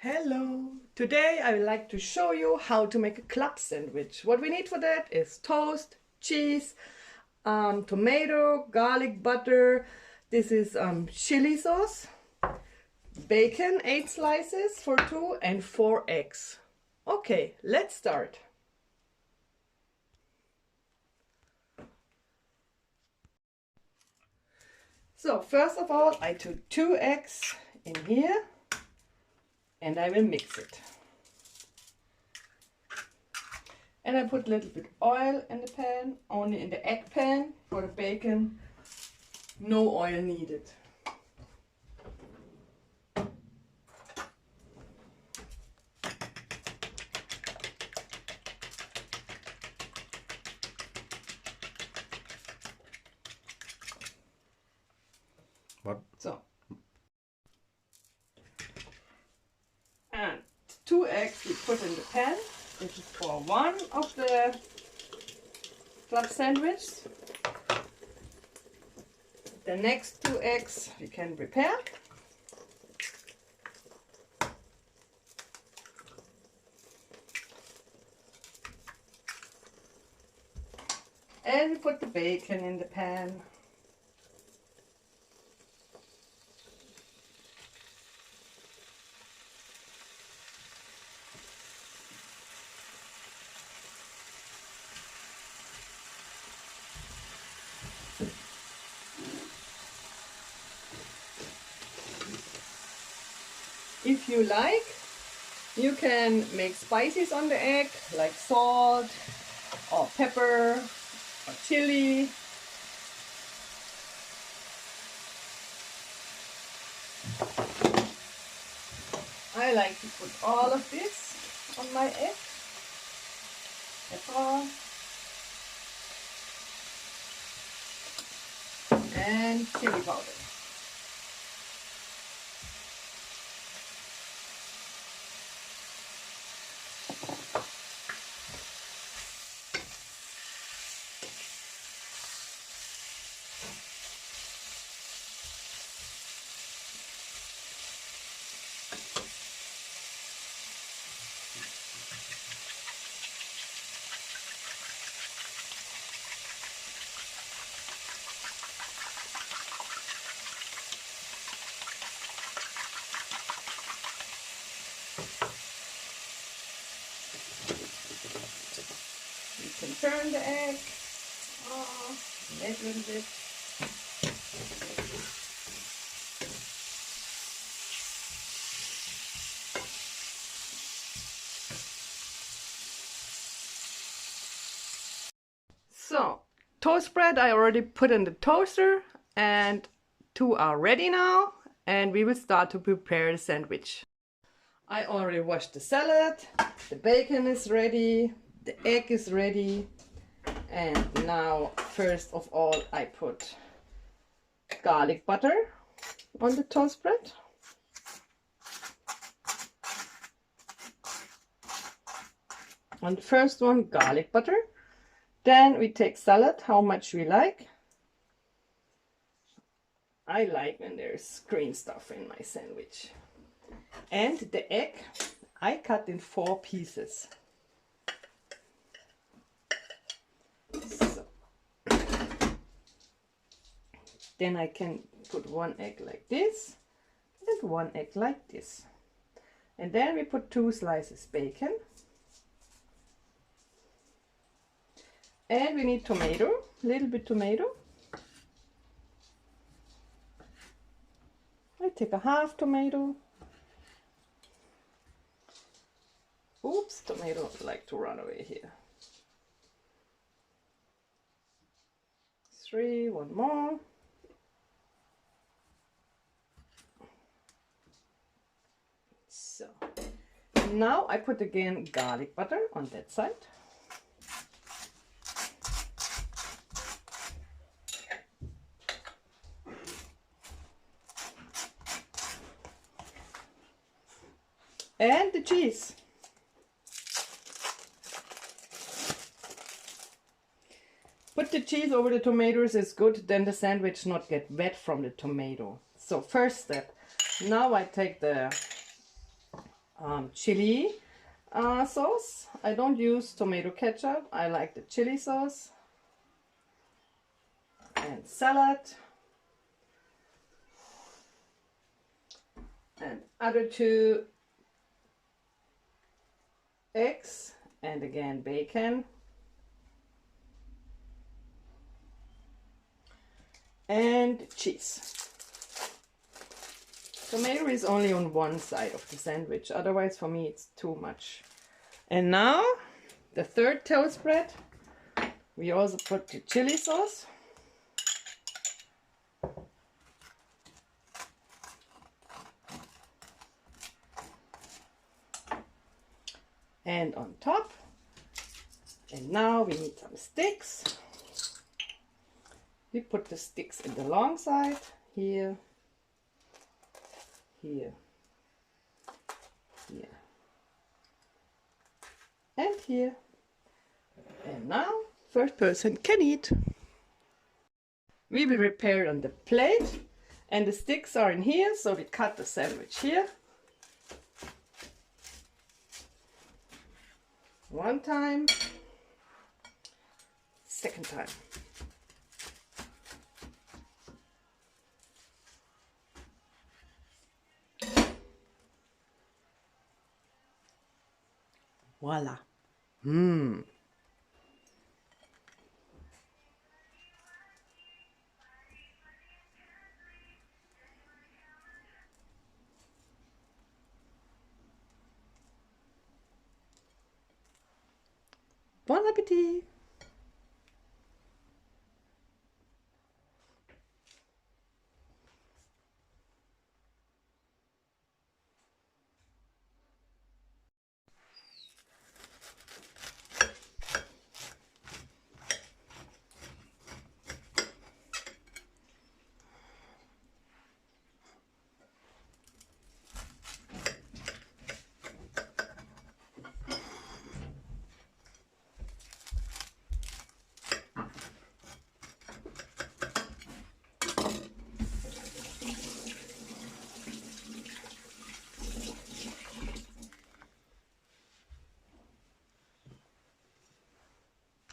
Hello! Today I would like to show you how to make a club sandwich. What we need for that is toast, cheese, tomato, garlic butter. This is chili sauce, bacon, 8 slices for 2 and 4 eggs. Okay, let's start. So first of all, I took 2 eggs in here and I will mix it. And I put a little bit oil in the pan, only in the egg pan. For the bacon, no oil needed. What? So, and 2 eggs we put in the pan. This is for one of the club sandwich. The next 2 eggs we can prepare. And we put the bacon in the pan. If you like, you can make spices on the egg, like salt or pepper or chili. I like to put all of this on my egg. Pepper and chili powder. You can turn the egg a little bit. So, toast bread I already put in the toaster and 2 are ready now, and we will start to prepare the sandwich. I already washed the salad, the bacon is ready, the egg is ready, and now first of all I put garlic butter on the toast bread. On the first one, garlic butter. Then we take salad, how much we like. I like when there's green stuff in my sandwich. And the egg, I cut in 4 pieces. So. Then I can put 1 egg like this and 1 egg like this. And then we put 2 slices bacon. And we need tomato, a little bit tomato. I take a half tomato. Oops, tomato like to run away here. 3, 1 more. So, now I put again garlic butter on that side. And the cheese. Put the cheese over the tomatoes is good, then the sandwich not get wet from the tomato. So first step, now I take the chili sauce. I don't use tomato ketchup. I like the chili sauce. And salad. And other 2 eggs. And again bacon. And cheese. Tomato is only on one side of the sandwich, otherwise for me it's too much. And now the third toast bread, we also put the chili sauce. And on top. And now we need some sticks. We put the sticks in the long side, here, here, here, and here. And now, first person can eat. We will prepare it on the plate, and the sticks are in here, so we cut the sandwich here. One time, second time. Voila. Bon appétit!